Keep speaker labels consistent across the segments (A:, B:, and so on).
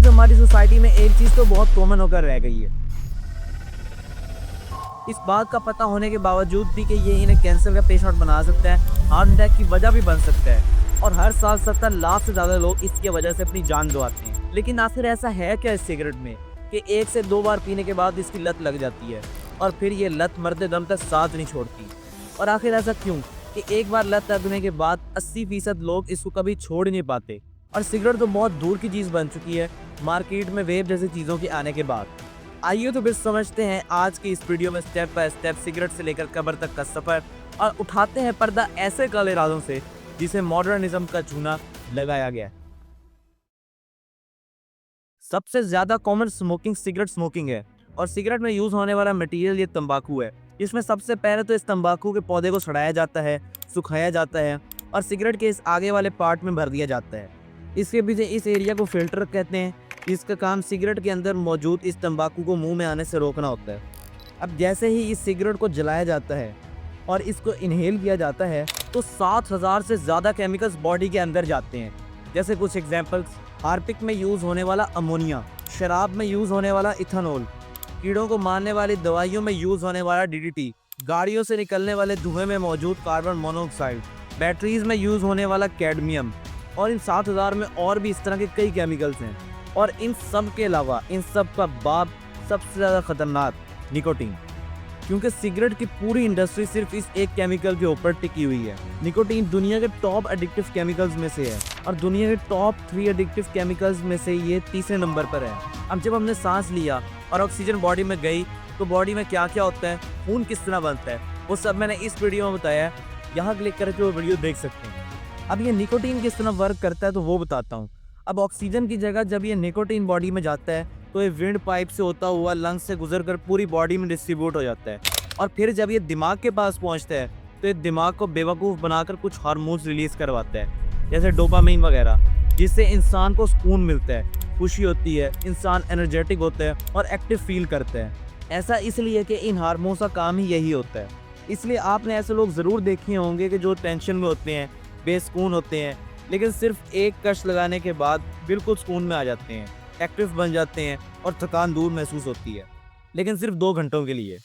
A: आज हमारी सोसाइटी में एक चीज़ तो बहुत कॉमन होकर रह गई है, इस बात का पता होने के बावजूद भी कि ये इन्हें कैंसर का पेशेंट बना सकता है, हार्ट अटैक की वजह भी बन सकता है और हर साल 70 लाख से ज़्यादा लोग इसकी वजह से अपनी जान गंवाते हैं। लेकिन आखिर ऐसा है क्या इस सिगरेट में कि 1 से 2 बार पीने के बाद इसकी लत लग जाती है और फिर ये लत मरते दम तक साथ नहीं छोड़ती। और आखिर ऐसा क्यों कि एक बार लत लगने के बाद 80% लोग इसको कभी छोड़ नहीं पाते। और सिगरेट तो बहुत दूर की चीज़ बन चुकी है मार्केट में वेब जैसी चीज़ों के आने के बाद। आइए तो फिर समझते हैं आज की इस वीडियो में स्टेप बाय स्टेप सिगरेट से लेकर कब्र तक का सफ़र और उठाते हैं पर्दा ऐसे काले राजों से जिसे मॉडर्निज्म का चूना लगाया गया है। सबसे ज़्यादा कॉमन स्मोकिंग सिगरेट स्मोकिंग है और सिगरेट में यूज़ होने वाला मटेरियल ये तंबाकू है। इसमें सबसे पहले तो इस तंबाकू के पौधे को सड़ाया जाता है, सुखाया जाता है और सिगरेट के इस आगे वाले पार्ट में भर दिया जाता है। इसके पीछे इस एरिया को फिल्टर कहते हैं। इसका काम सिगरेट के अंदर मौजूद इस तंबाकू को मुंह में आने से रोकना होता है। अब जैसे ही इस सिगरेट को जलाया जाता है और इसको इनहेल किया जाता है तो 7000 से ज़्यादा केमिकल्स बॉडी के अंदर जाते हैं। जैसे कुछ एग्जांपल्स, हार्पिक में यूज़ होने वाला अमोनिया, शराब में यूज़ होने वाला इथेनॉल, कीड़ों को मारने वाली दवाइयों में यूज़ होने वाला डीडीटी, गाड़ियों से निकलने वाले धुएं में मौजूद कार्बन मोनोऑक्साइड, बैटरीज में यूज़ होने वाला कैडमियम और इन 7000 में और भी इस तरह के कई केमिकल्स हैं। और इन सब के अलावा इन सब का बाप सबसे ज़्यादा खतरनाक निकोटीन, क्योंकि सिगरेट की पूरी इंडस्ट्री सिर्फ इस एक केमिकल के ऊपर टिकी हुई है। निकोटीन दुनिया के टॉप एडिक्टिव केमिकल्स में से है और दुनिया के टॉप 3 एडिक्टिव केमिकल्स में से ये तीसरे नंबर पर है। अब जब हमने सांस लिया और ऑक्सीजन बॉडी में गई तो बॉडी में क्या क्या होता है, खून किस तरह बनता है, वो सब मैंने इस वीडियो में बताया। यहाँ क्लिक करके वो वीडियो देख सकते हैं। अब ये निकोटीन किस तरह वर्क करता है तो वो बताता हूँ। अब ऑक्सीजन की जगह जब ये निकोटीन बॉडी में जाता है तो ये विंड पाइप से होता हुआ लंग्स से गुजरकर पूरी बॉडी में डिस्ट्रीब्यूट हो जाता है और फिर जब ये दिमाग के पास पहुंचता है तो ये दिमाग को बेवकूफ़ बनाकर कुछ हार्मोन्स रिलीज करवाता है, जैसे डोपामाइन वगैरह, जिससे इंसान को सुकून मिलता है, खुशी होती है, इंसान एनर्जेटिक होता है और एक्टिव फील करता है। ऐसा इसलिए कि इन हार्मोन्स का काम ही यही होता है। इसलिए आपने ऐसे लोग ज़रूर देखे होंगे कि जो टेंशन में होते हैं, बेसुकून होते हैं, लेकिन सिर्फ एक कश लगाने के बाद बिल्कुल सुकून में आ जाते हैं, एक्टिव बन जाते हैं और थकान दूर महसूस होती है, लेकिन सिर्फ 2 घंटों के लिए,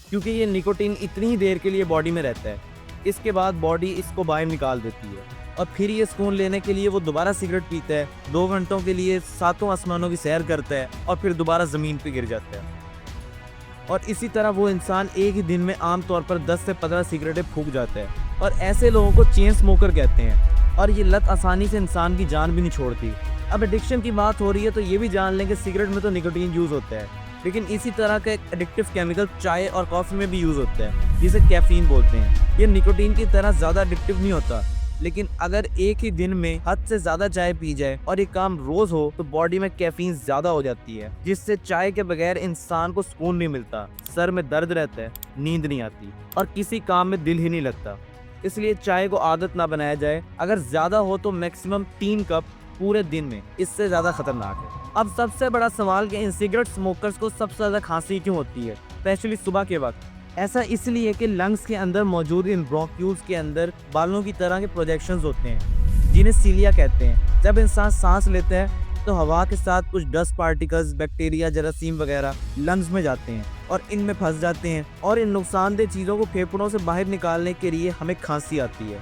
A: क्योंकि ये निकोटीन इतनी ही देर के लिए बॉडी में रहता है। इसके बाद बॉडी इसको बाहर निकाल देती है और फिर ये सुकून लेने के लिए वो दोबारा सिगरेट पीता है, 2 घंटों के लिए 7 आसमानों की सैर करता है और फिर दोबारा ज़मीन पर गिर जाता है। और इसी तरह वो इंसान एक ही दिन में आमतौर पर 10 से 15 सिगरेटें फूंक जाता है और ऐसे लोगों को चेन स्मोकर कहते हैं। और ये लत आसानी से इंसान की जान भी नहीं छोड़ती। अब एडिक्शन की बात हो रही है तो ये भी जान लें कि सिगरेट में तो निकोटीन यूज़ होता है, लेकिन इसी तरह का एक एडिक्टिव केमिकल चाय और कॉफ़ी में भी यूज़ होता है, जिसे कैफीन बोलते हैं। ये निकोटीन की तरह ज़्यादा एडिक्टिव नहीं होता, लेकिन अगर एक ही दिन में हद से ज़्यादा चाय पी जाए और ये काम रोज़ हो तो बॉडी में कैफीन ज़्यादा हो जाती है, जिससे चाय के बगैर इंसान को सुकून नहीं मिलता, सर में दर्द रहता है, नींद नहीं आती और किसी काम में दिल ही नहीं लगता। इसलिए चाय को आदत ना बनाया जाए। अगर ज़्यादा हो तो मैक्सिमम 3 कप पूरे दिन में, इससे ज़्यादा खतरनाक है। अब सबसे बड़ा सवाल कि इन सिगरेट स्मोकर्स को सबसे ज़्यादा खांसी क्यों होती है, स्पेशली सुबह के वक्त। ऐसा इसलिए कि लंग्स के अंदर मौजूद इन ब्रोंक्यूल्स के अंदर बालों की तरह के प्रोजेक्शंस होते हैं, जिन्हें सीलिया कहते हैं। जब इंसान सांस लेता है तो हवा के साथ कुछ डस्ट पार्टिकल्स, बैक्टीरिया, जरासीम वगैरह लंग्स में जाते हैं और इनमें फंस जाते हैं और इन नुकसानदेह चीज़ों को फेफड़ों से बाहर निकालने के लिए हमें खांसी आती है।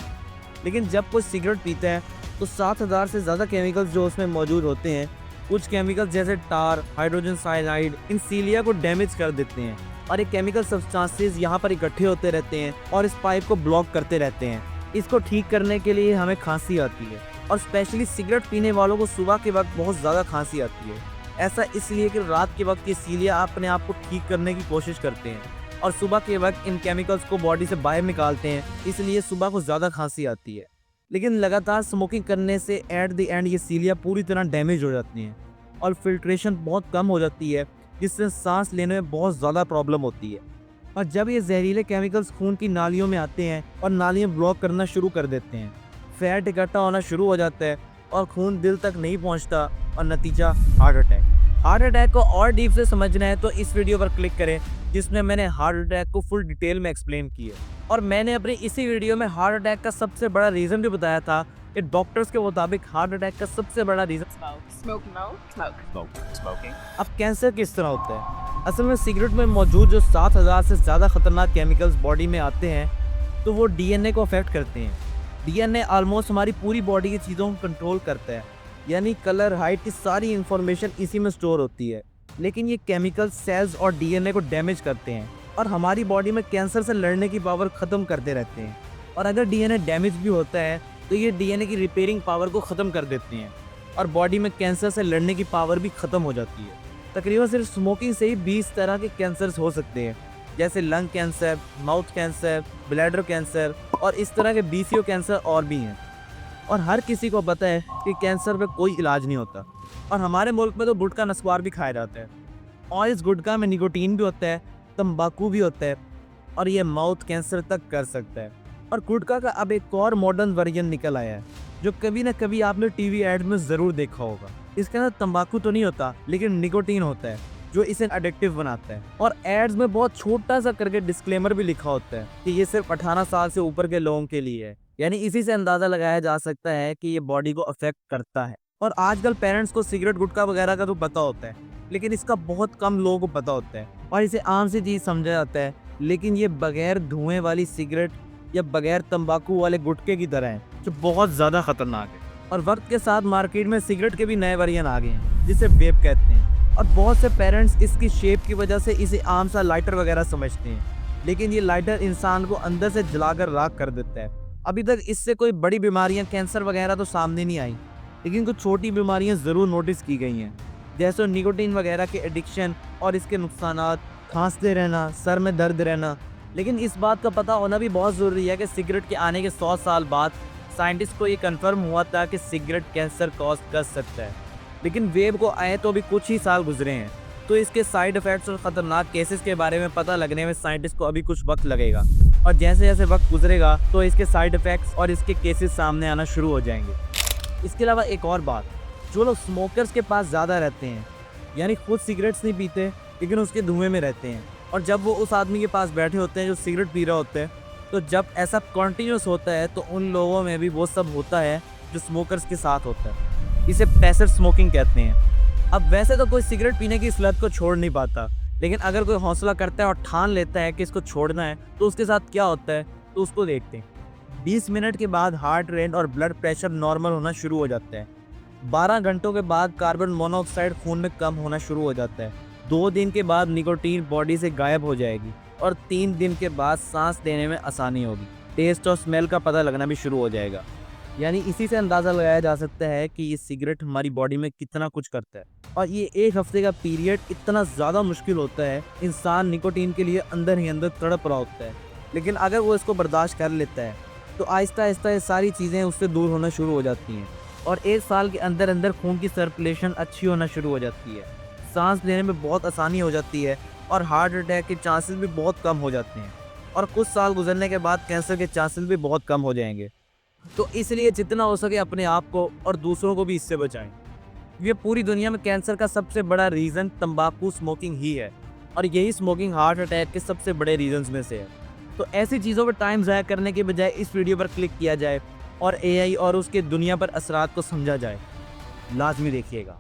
A: लेकिन जब कोई सिगरेट पीता है तो 7000 से ज़्यादा केमिकल्स जो उसमें मौजूद होते हैं, कुछ केमिकल्स जैसे टार, हाइड्रोजन साइनाइड, इन सीलिया को डैमेज कर देते हैं और ये केमिकल सब्सटेंसेस यहाँ पर इकट्ठे होते रहते हैं और इस पाइप को ब्लॉक करते रहते हैं। इसको ठीक करने के लिए हमें खांसी आती है और स्पेशली सिगरेट पीने वालों को सुबह के वक्त बहुत ज़्यादा खांसी आती है। ऐसा इसलिए कि रात के वक्त ये सीलिया अपने आप को ठीक करने की कोशिश करते हैं और सुबह के वक्त इन केमिकल्स को बॉडी से बाहर निकालते हैं, इसलिए सुबह को ज़्यादा खांसी आती है। लेकिन लगातार स्मोकिंग करने से एट द एंड ये सीलिया पूरी तरह डैमेज हो जाती हैं और फिल्ट्रेशन बहुत कम हो जाती है, जिससे सांस लेने में बहुत ज़्यादा प्रॉब्लम होती है। और जब ये जहरीले केमिकल्स खून की नालियों में आते हैं और नालियाँ ब्लॉक करना शुरू कर देते हैं, फैट इकट्ठा होना शुरू हो जाता है और खून दिल तक नहीं पहुंचता और नतीजा हार्ट अटैक। हार्ट अटैक को और डीप से समझना है तो इस वीडियो पर क्लिक करें, जिसमें मैंने हार्ट अटैक को फुल डिटेल में एक्सप्लेन किया। और मैंने अपनी इसी वीडियो में हार्ट अटैक का सबसे बड़ा रीज़न भी बताया था ये डॉक्टर्स के मुताबिक हार्ट अटैक का सबसे बड़ा रीज़न
B: Smoking.
A: अब कैंसर किस तरह होता है। असल में सिगरेट में मौजूद जो 7000 से ज़्यादा खतरनाक केमिकल्स बॉडी में आते हैं तो वो डीएनए को अफेक्ट करते हैं। डीएनए ऑलमोस्ट हमारी पूरी बॉडी की चीज़ों को कंट्रोल करता है, यानी कलर, हाइट की सारी इंफॉर्मेशन इसी में स्टोर होती है। लेकिन ये केमिकल्स सेल्स और डीएनए को डैमेज करते हैं और हमारी बॉडी में कैंसर से लड़ने की पावर ख़त्म करते रहते हैं। और अगर डीएनए डैमेज भी होता है तो ये डीएनए की रिपेयरिंग पावर को ख़त्म कर देते हैं और बॉडी में कैंसर से लड़ने की पावर भी ख़त्म हो जाती है। तकरीबन सिर्फ स्मोकिंग से ही 20 तरह के कैंसर्स हो सकते हैं, जैसे lung cancer, mouth cancer, bladder cancer और इस तरह के बीसीओ कैंसर और भी हैं। और हर किसी को पता है कि कैंसर पे कोई इलाज नहीं होता। और हमारे मुल्क में तो गुटखा नस्वार भी खाया जाता है और इस गुटखा में निकोटीन भी होता है, तंबाकू भी होता है और ये माउथ कैंसर तक कर सकता है। और गुटखा का अब एक और मॉडर्न वर्जन निकल आया है जो कभी ना कभी आपने टीवी एड में ज़रूर देखा होगा। इसके अंदर तंबाकू तो नहीं होता लेकिन निकोटीन होता है जो इसे एडिक्टिव बनाता है। और एड्स में बहुत छोटा सा करके डिस्क्लेमर भी लिखा होता है कि ये सिर्फ 18 साल से ऊपर के लोगों के लिए है, यानी इसी से अंदाज़ा लगाया जा सकता है कि ये बॉडी को अफेक्ट करता है। और आजकल पेरेंट्स को सिगरेट गुटखा वगैरह का तो पता होता है लेकिन इसका बहुत कम लोगों को पता होता है और इसे आम सी चीज़ समझा जाता है। लेकिन ये बगैर धुएं वाली सिगरेट या बगैर तंबाकू वाले गुटखे की तरह है जो बहुत ज़्यादा खतरनाक है। और वक्त के साथ मार्केट में सिगरेट के भी नए वेरिएंट आ गए हैं जिसे वेप कहते हैं। और बहुत से पेरेंट्स इसकी शेप की वजह से इसे आम सा लाइटर वगैरह समझते हैं, लेकिन ये लाइटर इंसान को अंदर से जलाकर राख कर देता है। अभी तक इससे कोई बड़ी बीमारियां, कैंसर वगैरह तो सामने नहीं आई, लेकिन कुछ छोटी बीमारियां ज़रूर नोटिस की गई हैं, जैसे निकोटीन वगैरह के एडिक्शन और इसके नुकसानात, खांसते रहना, सर में दर्द रहना। लेकिन इस बात का पता होना भी बहुत ज़रूरी है कि सिगरेट के आने के 100 साल बाद साइंटिस्ट को ये कंफर्म हुआ था कि सिगरेट कैंसर कॉज कर सकता है, लेकिन वेब को आए तो अभी कुछ ही साल गुजरे हैं। तो इसके साइड इफ़ेक्ट्स और ख़तरनाक केसेस के बारे में पता लगने में साइंटिस्ट को अभी कुछ वक्त लगेगा और जैसे जैसे वक्त गुजरेगा तो इसके साइड इफ़ेक्ट्स और इसके केसेस सामने आना शुरू हो जाएंगे। इसके अलावा एक और बात, जो लोग स्मोकर्स के पास ज़्यादा रहते हैं, यानी खुद सिगरेट्स नहीं पीते लेकिन उसके धुएँ में रहते हैं, और जब वो उस आदमी के पास बैठे होते हैं जो सिगरेट पी रहा होता है, तो जब ऐसा कॉन्टीन्यूस होता है तो उन लोगों में भी वो सब होता है जो स्मोकर्स के साथ होता है। इसे पैसिव स्मोकिंग कहते हैं। अब वैसे तो कोई सिगरेट पीने की इस लत को छोड़ नहीं पाता, लेकिन अगर कोई हौसला करता है और ठान लेता है कि इसको छोड़ना है तो उसके साथ क्या होता है, तो उसको देखते हैं। 20 मिनट के बाद हार्ट रेट और ब्लड प्रेशर नॉर्मल होना शुरू हो जाता है। 12 घंटों के बाद कार्बन मोनोऑक्साइड खून में कम होना शुरू हो जाता है। 2 दिन के बाद निकोटीन बॉडी से गायब हो जाएगी और 3 दिन के बाद सांस लेने में आसानी होगी। टेस्ट और स्मेल का पता लगना भी शुरू हो जाएगा। यानी इसी से अंदाज़ा लगाया जा सकता है कि ये सिगरेट हमारी बॉडी में कितना कुछ करता है। और ये 1 हफ्ते का पीरियड इतना ज़्यादा मुश्किल होता है, इंसान निकोटीन के लिए अंदर ही अंदर तड़प रहा होता है। लेकिन अगर वो इसको बर्दाश्त कर लेता है तो आहिस्ता आहिस्ता ये सारी चीज़ें उससे दूर होना शुरू हो जाती हैं और 1 साल के अंदर अंदर खून की सर्कुलेशन अच्छी होना शुरू हो जाती है, सांस लेने में बहुत आसानी हो जाती है और हार्ट अटैक के चांसेस भी बहुत कम हो जाते हैं। और कुछ साल गुजरने के बाद कैंसर के चांसेस भी बहुत कम हो जाएंगे। तो इसलिए जितना हो सके अपने आप को और दूसरों को भी इससे बचाएं। ये पूरी दुनिया में कैंसर का सबसे बड़ा रीज़न तंबाकू स्मोकिंग ही है और यही स्मोकिंग हार्ट अटैक के सबसे बड़े रीजंस में से है। तो ऐसी चीज़ों पर टाइम ज़ाया करने के बजाय इस वीडियो पर क्लिक किया जाए और एआई और उसके दुनिया पर असरात को समझा जाए। लाजमी देखिएगा।